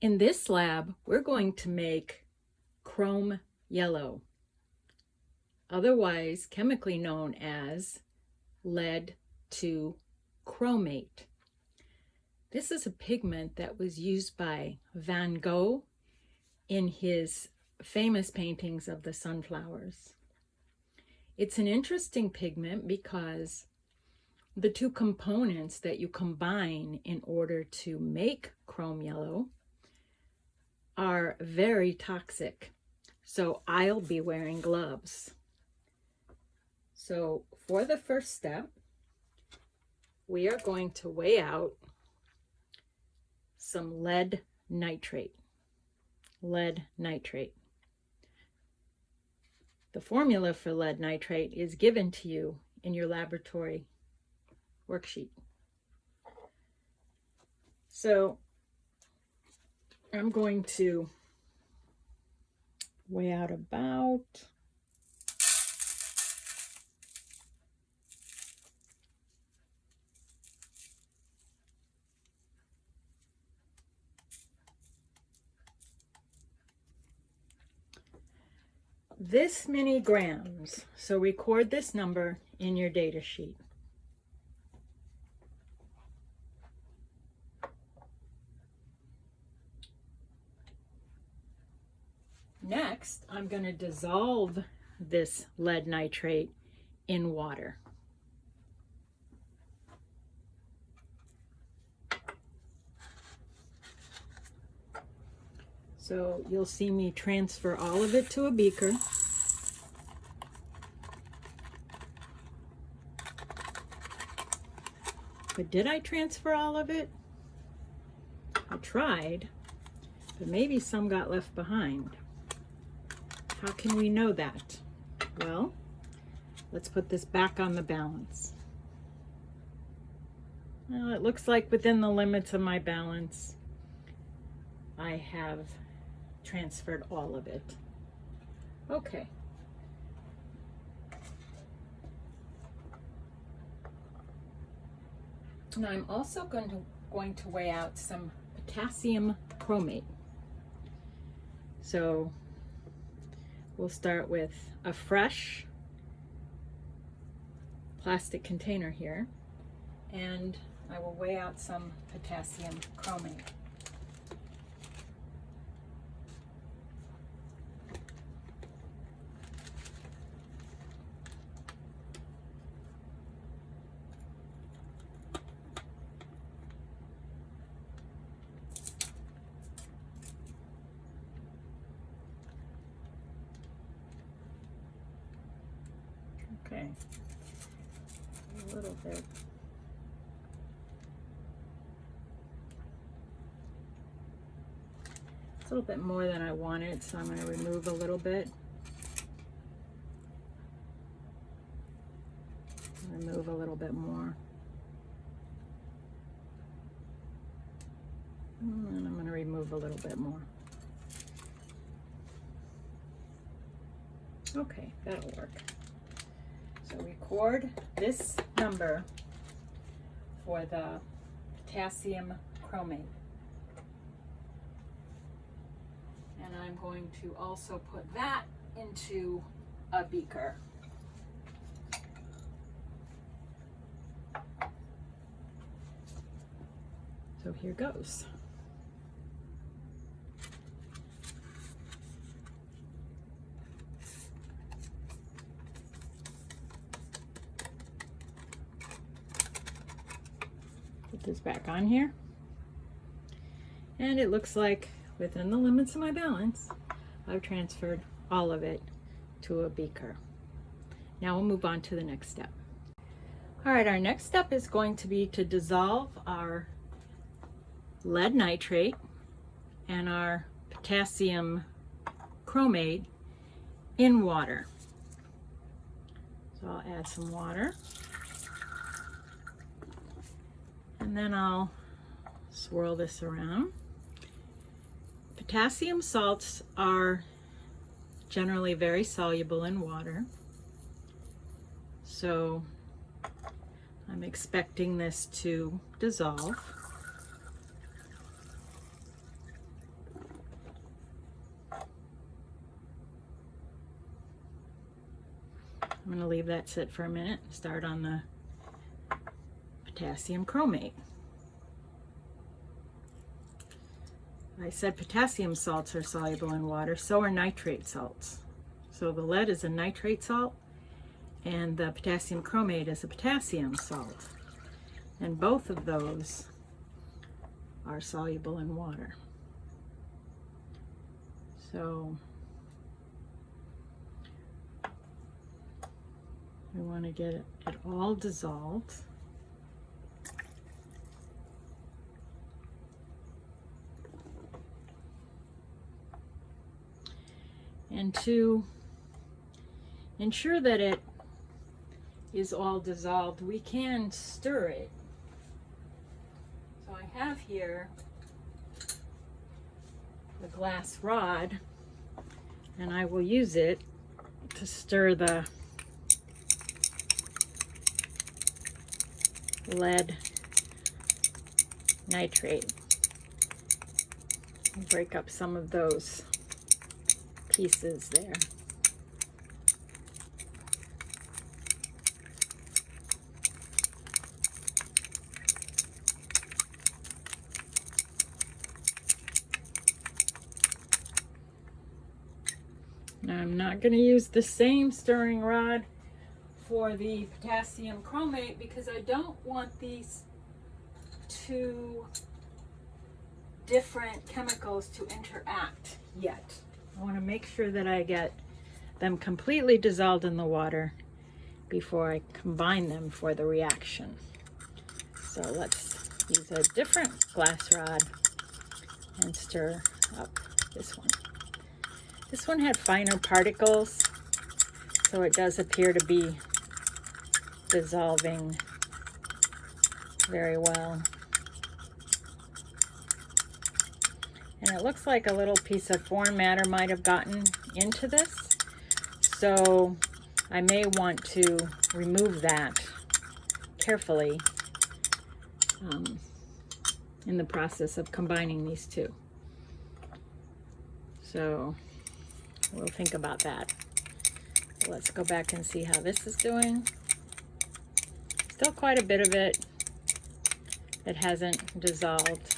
In this lab, we're going to make chrome yellow, otherwise chemically known as lead to chromate. This is a pigment that was used by Van Gogh in his famous paintings of the sunflowers. It's an interesting pigment because the two components that you combine in order to make chrome yellow are very toxic. So I'll be wearing gloves. So for the first step, we are going to weigh out some lead nitrate. Lead nitrate. The formula for lead nitrate is given to you in your laboratory worksheet. So I'm going to weigh out about this many grams. So record this number in your data sheet. Next, I'm going to dissolve this lead nitrate in water. So you'll see me transfer all of it to a beaker. But did I transfer all of it? I tried, but maybe some got left behind. How can we know that? Well, let's put this back on the balance. Well, it looks like within the limits of my balance, I have transferred all of it. Okay. Now I'm also going to weigh out some potassium chromate. So we'll start with a fresh plastic container here, and I will weigh out some potassium chromate. Okay, a little bit. It's a little bit more than I wanted, so I'm going to remove a little bit. Remove a little bit more. And I'm going to remove a little bit more. Okay, that'll work. So record this number for the potassium chromate. And I'm going to also put that into a beaker. So here goes. Put this back on here. And it looks like within the limits of my balance, I've transferred all of it to a beaker. Now we'll move on to the next step. All right, our next step is going to be to dissolve our lead nitrate and our potassium chromate in water. So I'll add some water. And then I'll swirl this around. Potassium salts are generally very soluble in water. So I'm expecting this to dissolve. I'm going to leave that sit for a minute. Start on the potassium chromate. I said potassium salts are soluble in water, so are nitrate salts. So the lead is a nitrate salt and the potassium chromate is a potassium salt. And both of those are soluble in water. So we want to get it all dissolved. And to ensure that it is all dissolved, we can stir it. So I have here the glass rod, and I will use it to stir the lead nitrate. I'll break up some of those pieces there. Now I'm not going to use the same stirring rod for the potassium chromate because I don't want these two different chemicals to interact yet. I want to make sure that I get them completely dissolved in the water before I combine them for the reaction. So let's use a different glass rod and stir up this one. This one had finer particles, so it does appear to be dissolving very well. And it looks like a little piece of foreign matter might have gotten into this, so I may want to remove that carefully in the process of combining these two. So we'll think about that. Let's go back and see how this is doing. Still quite a bit of it that hasn't dissolved.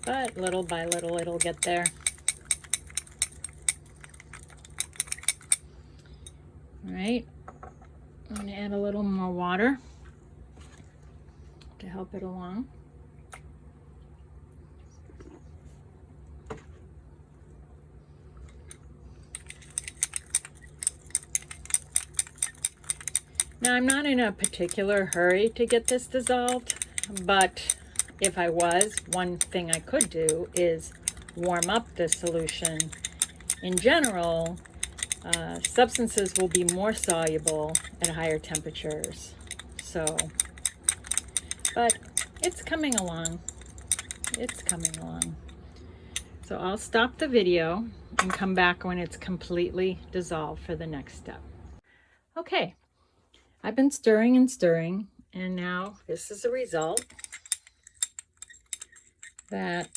But little by little it'll get there. All right, I'm going to add a little more water to help it along. Now I'm not in a particular hurry to get this dissolved, but if I was, one thing I could do is warm up the solution. In general, substances will be more soluble at higher temperatures. So, but it's coming along. It's coming along. So I'll stop the video and come back when it's completely dissolved for the next step. Okay, I've been stirring and stirring, and now this is the result. That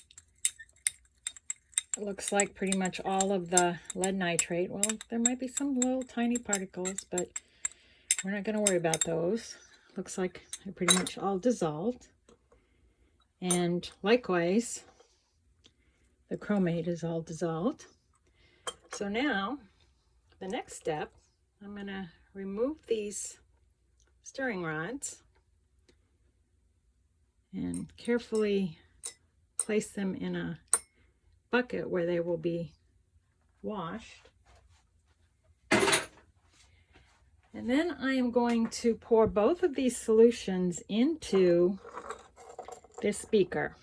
looks like pretty much all of the lead nitrate. Well, there might be some little tiny particles, but we're not going to worry about those. Looks like they're pretty much all dissolved. And likewise, the chromate is all dissolved. So now, the next step, I'm going to remove these stirring rods and carefully place them in a bucket where they will be washed. And then I am going to pour both of these solutions into this beaker.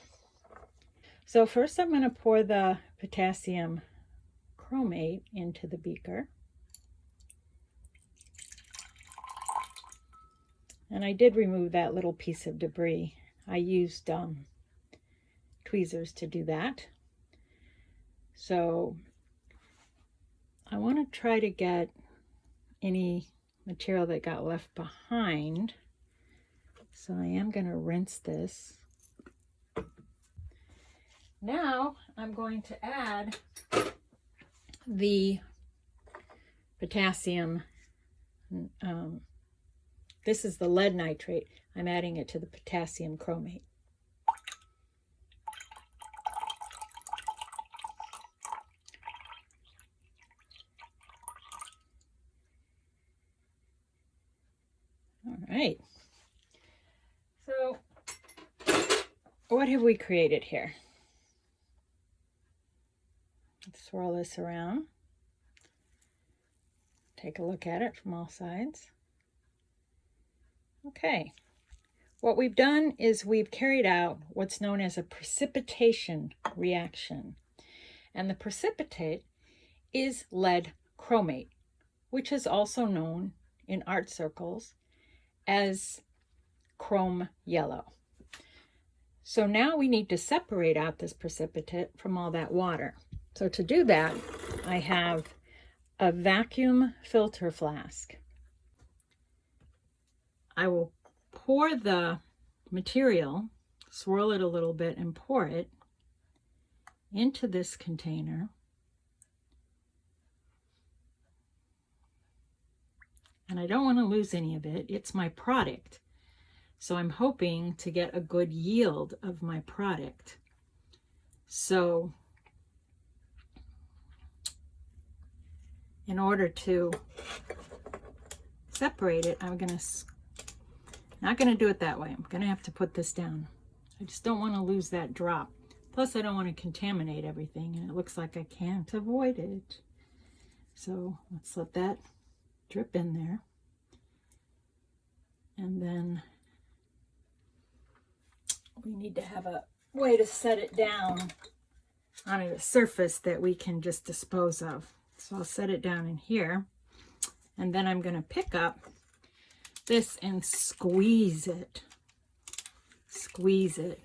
So first I'm going to pour the potassium chromate into the beaker. And I did remove that little piece of debris. I used tweezers to do that. So I want to try to get any material that got left behind. So I am going to rinse this. Now I'm going to add the potassium. This is the lead nitrate. I'm adding it to the potassium chromate. All right. So what have we created here? Let's swirl this around. Take a look at it from all sides. Okay. What we've done is we've carried out what's known as a precipitation reaction. And the precipitate is lead chromate, which is also known in art circles as chrome yellow. So now we need to separate out this precipitate from all that water. So to do that, I have a vacuum filter flask. I will pour the material, swirl it a little bit, and pour it into this container. And I don't want to lose any of it. It's my product. So I'm hoping to get a good yield of my product. So in order to separate it, I'm not going to do it that way. I'm going to have to put this down. I just don't want to lose that drop. Plus, I don't want to contaminate everything, and it looks like I can't avoid it. So let's let that drip in there. And then we need to have a way to set it down on a surface that we can just dispose of. So I'll set it down in here, and then I'm going to pick up this and squeeze it. Squeeze it.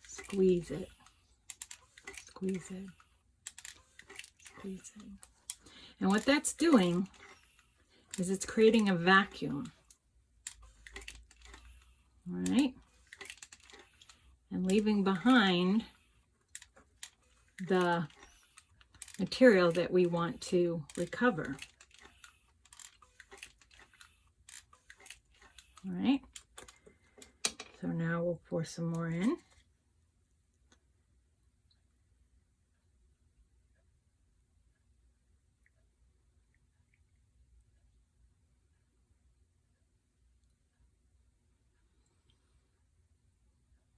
Squeeze it. Squeeze it. Squeeze it. And what that's doing is it's creating a vacuum. All right? And leaving behind the material that we want to recover. All right, so now we'll pour some more in.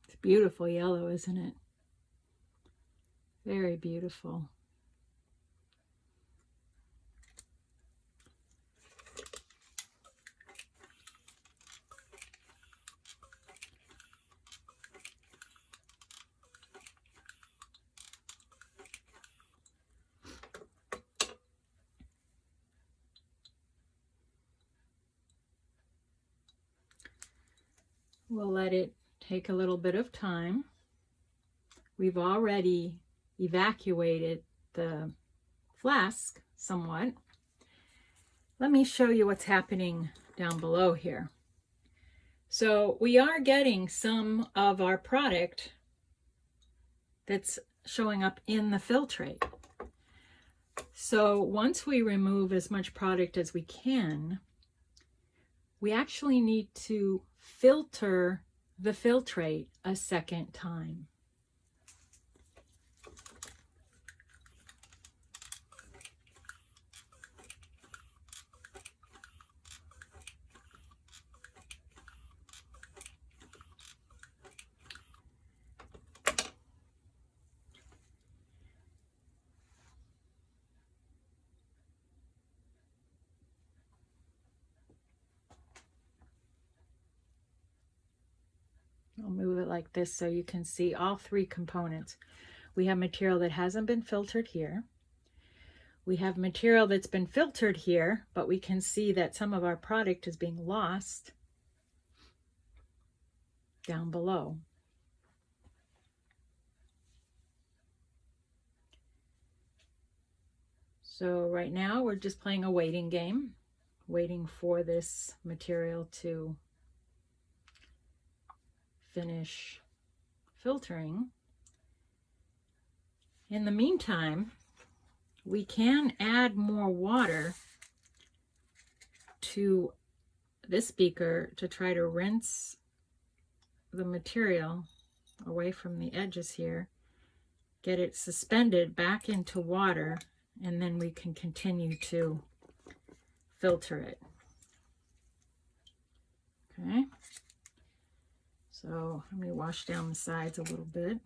It's beautiful yellow, isn't it? Very beautiful. We'll let it take a little bit of time. We've already evacuated the flask somewhat. Let me show you what's happening down below here. So we are getting some of our product that's showing up in the filtrate. So once we remove as much product as we can, we actually need to filter the filtrate a second time. I'll move it like this so you can see all three components. We have material that hasn't been filtered here. We have material that's been filtered here, but we can see that some of our product is being lost down below. So right now we're just playing a waiting game, waiting for this material to finish filtering. In the meantime, we can add more water to this beaker to try to rinse the material away from the edges here, get it suspended back into water, and then we can continue to filter it. Okay, so let me wash down the sides a little bit.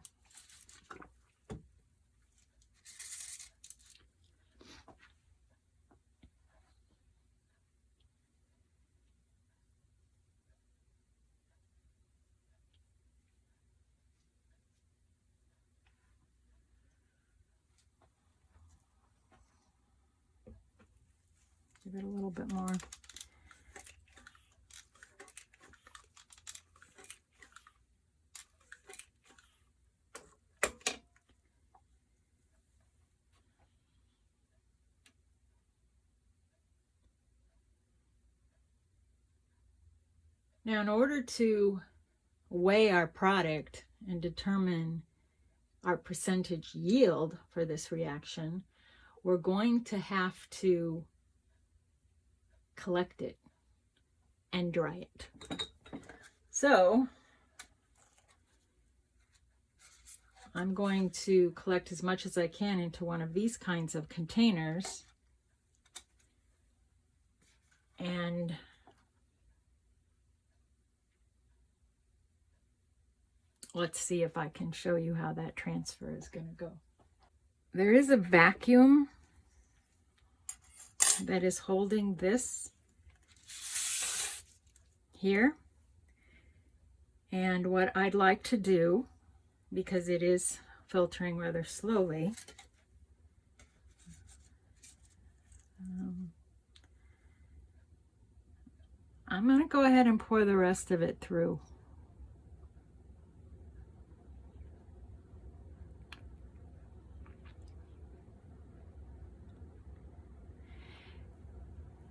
Give it a little bit more. Now, in order to weigh our product and determine our percentage yield for this reaction, we're going to have to collect it and dry it. So I'm going to collect as much as I can into one of these kinds of containers, and let's see if I can show you how that transfer is going to go. There is a vacuum that is holding this here. And what I'd like to do, because it is filtering rather slowly, I'm going to go ahead and pour the rest of it through.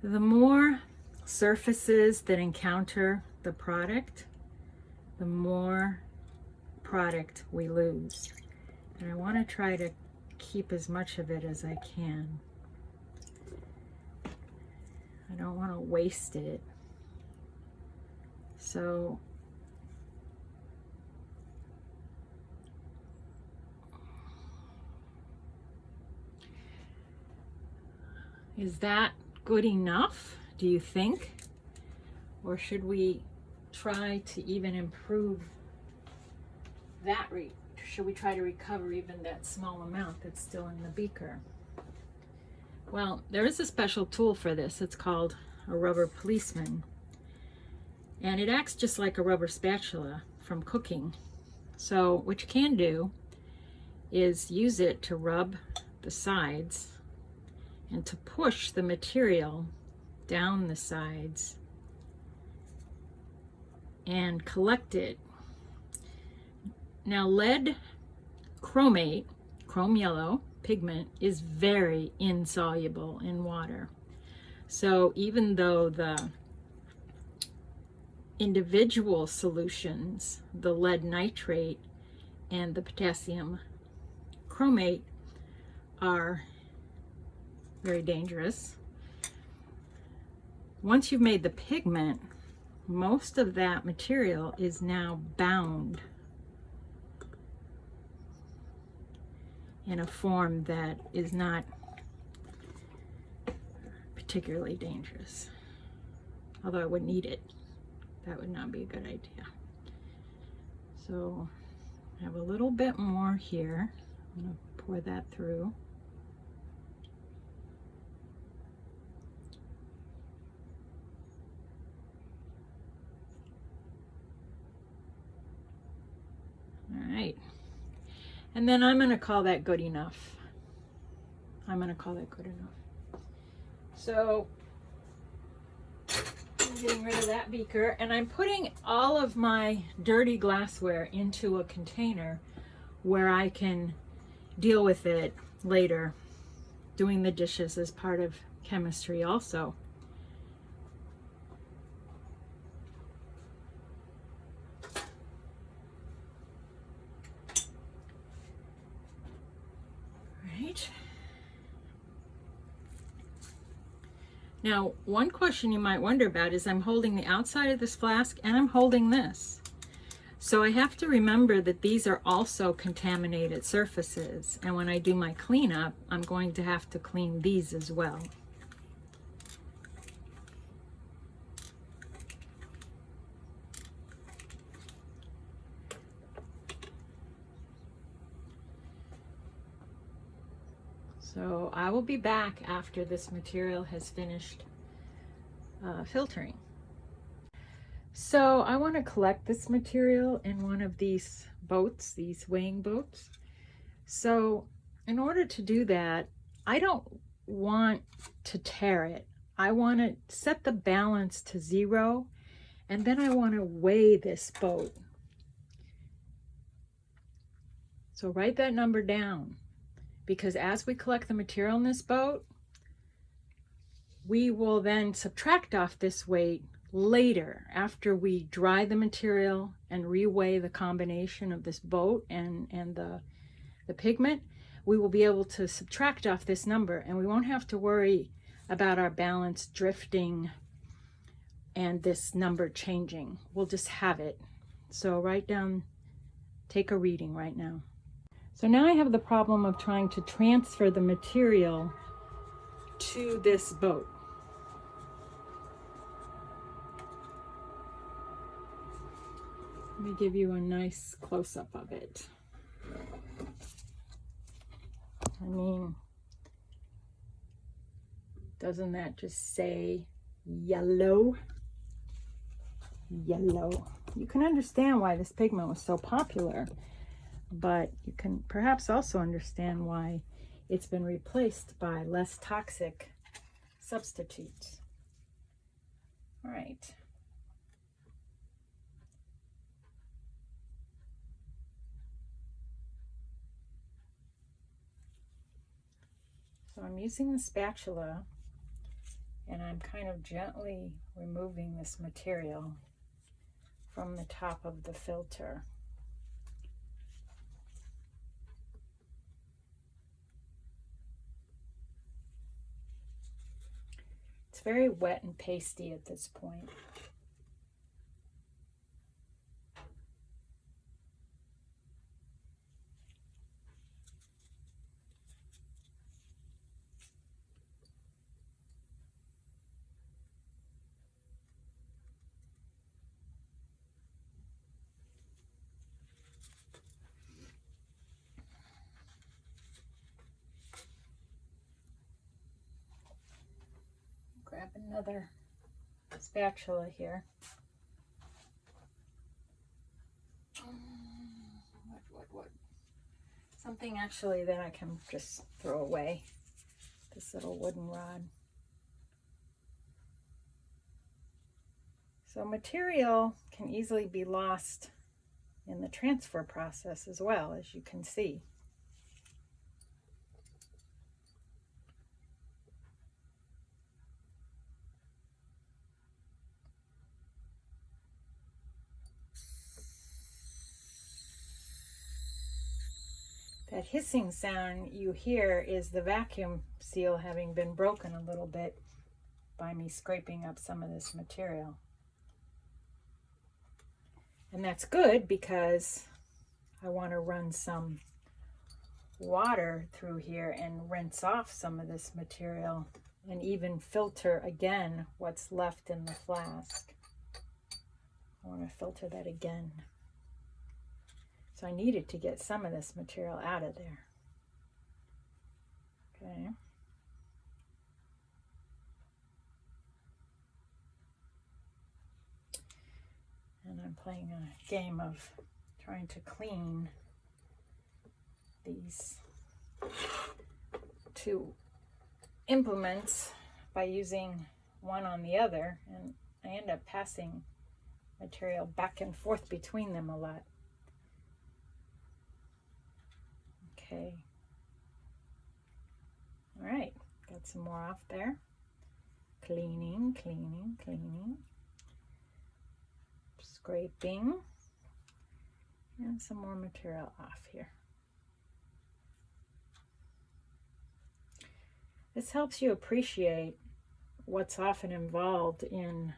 The more surfaces that encounter the product, the more product we lose. And I want to try to keep as much of it as I can. I don't want to waste it. So is that good enough, do you think? Or should we try to even improve that rate? Should we try to recover even that small amount that's still in the beaker? Well, there is a special tool for this. It's called a rubber policeman. And it acts just like a rubber spatula from cooking. So what you can do is use it to rub the sides and to push the material down the sides and collect it. Now, lead chromate, chrome yellow pigment, is very insoluble in water. So even though the individual solutions, the lead nitrate and the potassium chromate, are very dangerous, once you've made the pigment, most of that material is now bound in a form that is not particularly dangerous. Although I wouldn't eat it. That would not be a good idea. So I have a little bit more here. I'm going to pour that through. All right. And then I'm going to call that good enough. I'm going to call that good enough. So I'm getting rid of that beaker, and I'm putting all of my dirty glassware into a container where I can deal with it later. Doing the dishes is part of chemistry also. Now, one question you might wonder about is I'm holding the outside of this flask and I'm holding this. So I have to remember that these are also contaminated surfaces. And when I do my cleanup, I'm going to have to clean these as well. So I will be back after this material has finished filtering. So I want to collect this material in one of these boats, these weighing boats. So in order to do that, I don't want to tare it. I want to set the balance to 0, and then I want to weigh this boat. So write that number down, because as we collect the material in this boat, we will then subtract off this weight later after we dry the material and reweigh the combination of this boat and the pigment. We will be able to subtract off this number, and we won't have to worry about our balance drifting and this number changing. We'll just have it. So write down, take a reading right now. So now I have the problem of trying to transfer the material to this boat. Let me give you a nice close-up of it. I mean, doesn't that just say yellow? Yellow. You can understand why this pigment was so popular, but you can perhaps also understand why it's been replaced by less toxic substitutes. All right. So I'm using the spatula, and I'm kind of gently removing this material from the top of the filter. It's very wet and pasty at this point. Grab another spatula here. What? Something actually that I can just throw away. This little wooden rod. So material can easily be lost in the transfer process as well, as you can see. That hissing sound you hear is the vacuum seal having been broken a little bit by me scraping up some of this material. And that's good because I want to run some water through here and rinse off some of this material and even filter again what's left in the flask. I want to filter that again. So I needed to get some of this material out of there. Okay. And I'm playing a game of trying to clean these two implements by using one on the other, and I end up passing material back and forth between them a lot. Okay. All right, got some more off there. Cleaning, cleaning, cleaning. Scraping. And some more material off here. This helps you appreciate what's often involved in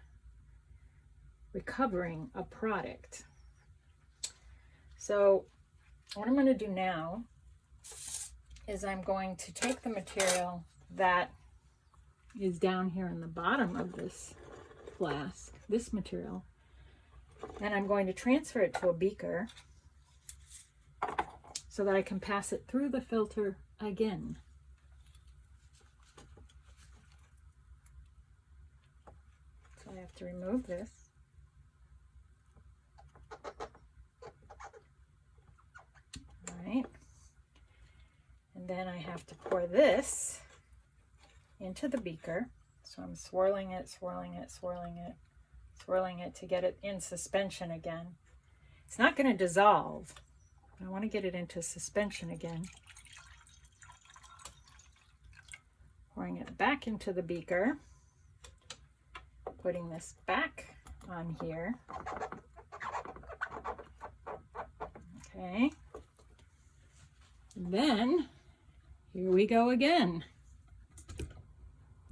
recovering a product. So what I'm going to do now is I'm going to take the material that is down here in the bottom of this flask, this material, and I'm going to transfer it to a beaker so that I can pass it through the filter again. So I have to remove this. All right. And then I have to pour this into the beaker. So I'm swirling it, swirling it, swirling it, swirling it to get it in suspension again. It's not going to dissolve. I want to get it into suspension again. Pouring it back into the beaker. Putting this back on here. Okay. And then here we go again.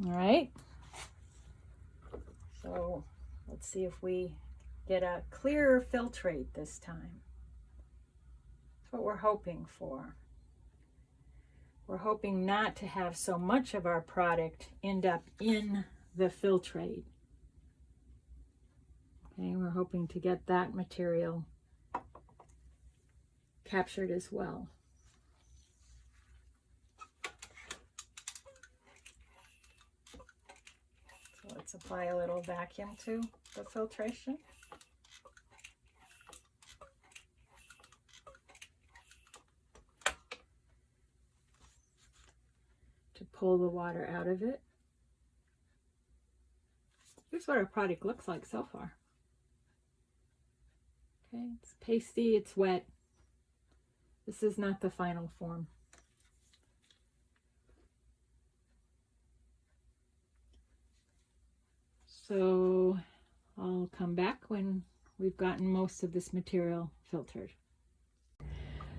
All right. So let's see if we get a clearer filtrate this time. That's what we're hoping for. We're hoping not to have so much of our product end up in the filtrate. Okay, we're hoping to get that material captured as well. So let's apply a little vacuum to the filtration. To pull the water out of it. Here's what our product looks like so far. Okay, it's pasty, it's wet. This is not the final form. So I'll come back when we've gotten most of this material filtered.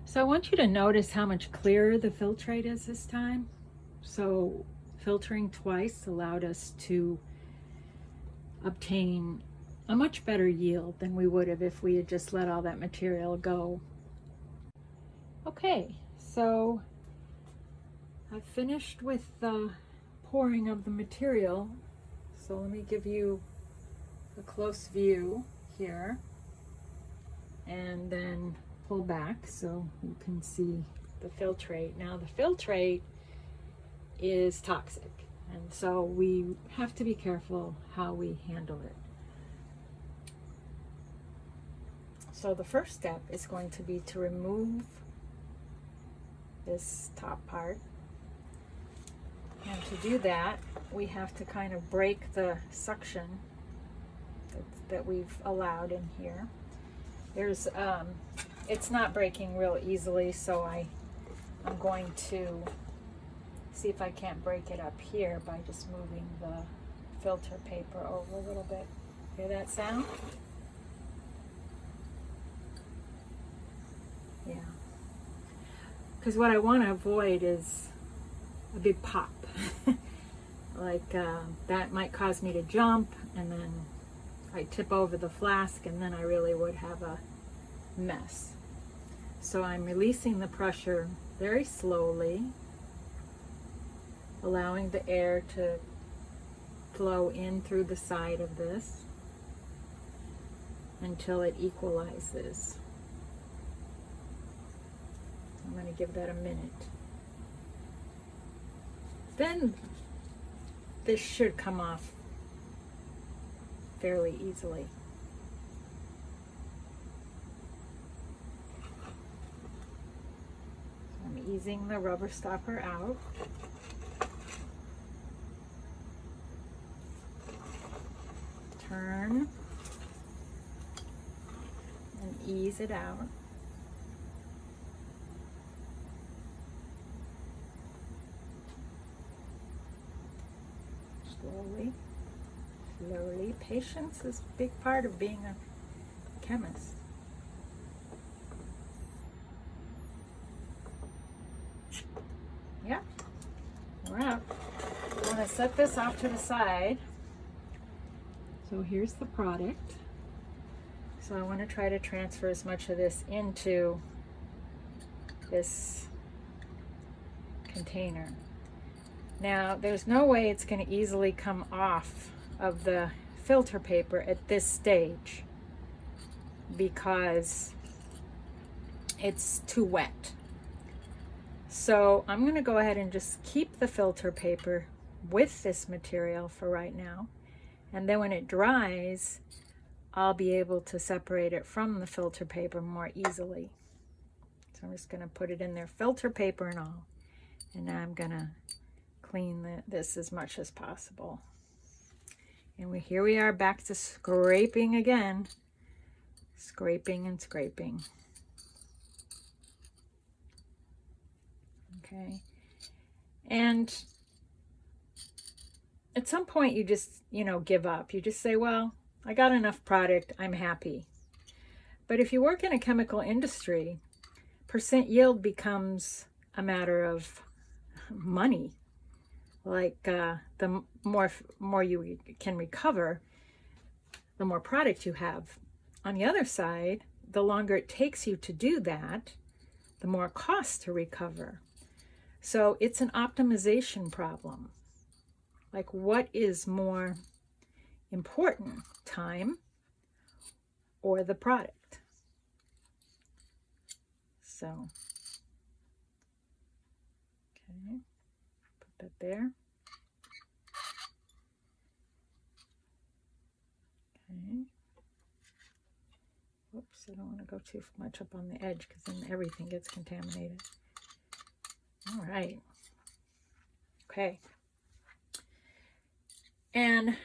So I want you to notice how much clearer the filtrate is this time. So filtering twice allowed us to obtain a much better yield than we would have if we had just let all that material go. Okay, so I've finished with the pouring of the material. So let me give you a close view here and then pull back so you can see the filtrate. Now the filtrate is toxic, and so we have to be careful how we handle it. So the first step is going to be to remove this top part. And to do that, we have to kind of break the suction that we've allowed in here. There's, it's not breaking real easily, so I'm going to see if I can't break it up here by just moving the filter paper over a little bit. Hear that sound? Yeah. Because what I want to avoid is a big pop. Like that might cause me to jump, and then I tip over the flask, and then I really would have a mess. So I'm releasing the pressure very slowly, allowing the air to flow in through the side of this until it equalizes. I'm going to give that a minute. Then this should come off fairly easily. So I'm easing the rubber stopper out. Turn and ease it out. Slowly, slowly. Patience is a big part of being a chemist. Yeah, we're out. going to set this off to the side. So here's the product. So I want to try to transfer as much of this into this container. Now, there's no way it's going to easily come off of the filter paper at this stage because it's too wet. So I'm going to go ahead and just keep the filter paper with this material for right now. And then when it dries, I'll be able to separate it from the filter paper more easily. So I'm just going to put it in there, filter paper and all. And now I'm going to clean this as much as possible. And here we are back to scraping again. Scraping and scraping. Okay. And at some point you just, give up. You just say, well, I got enough product, I'm happy. But if you work in a chemical industry, percent yield becomes a matter of money. Like the more you can recover, the more product you have. On the other side, the longer it takes you to do that, the more it costs to recover. So it's an optimization problem. Like, what is more important, time or the product? So, okay, put that there. Okay. Whoops, I don't want to go too much up on the edge because then everything gets contaminated. All right. Okay. And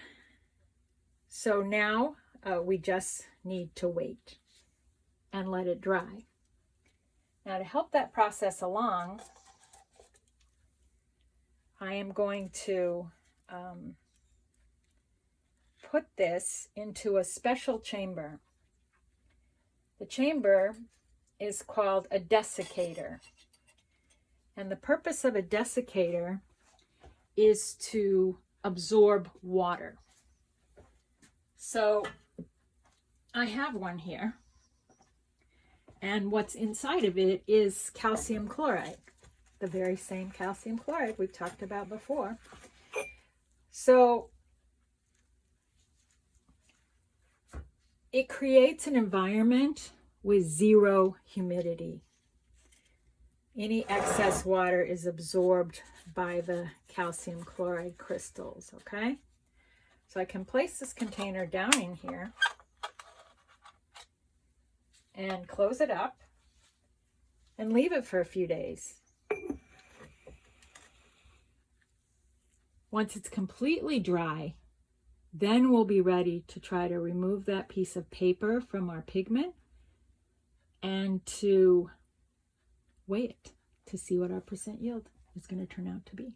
so now we just need to wait and let it dry. Now to help that process along, I am going to put this into a special chamber. The chamber is called a desiccator. And the purpose of a desiccator is to absorb water. So I have one here. And what's inside of it is calcium chloride, the very same calcium chloride we've talked about before. So it creates an environment with zero humidity. Any excess water is absorbed by the calcium chloride crystals, okay? So I can place this container down in here and close it up and leave it for a few days. Once it's completely dry, then we'll be ready to try to remove that piece of paper from our pigment and to weigh it to see what our percent yield is going to turn out to be.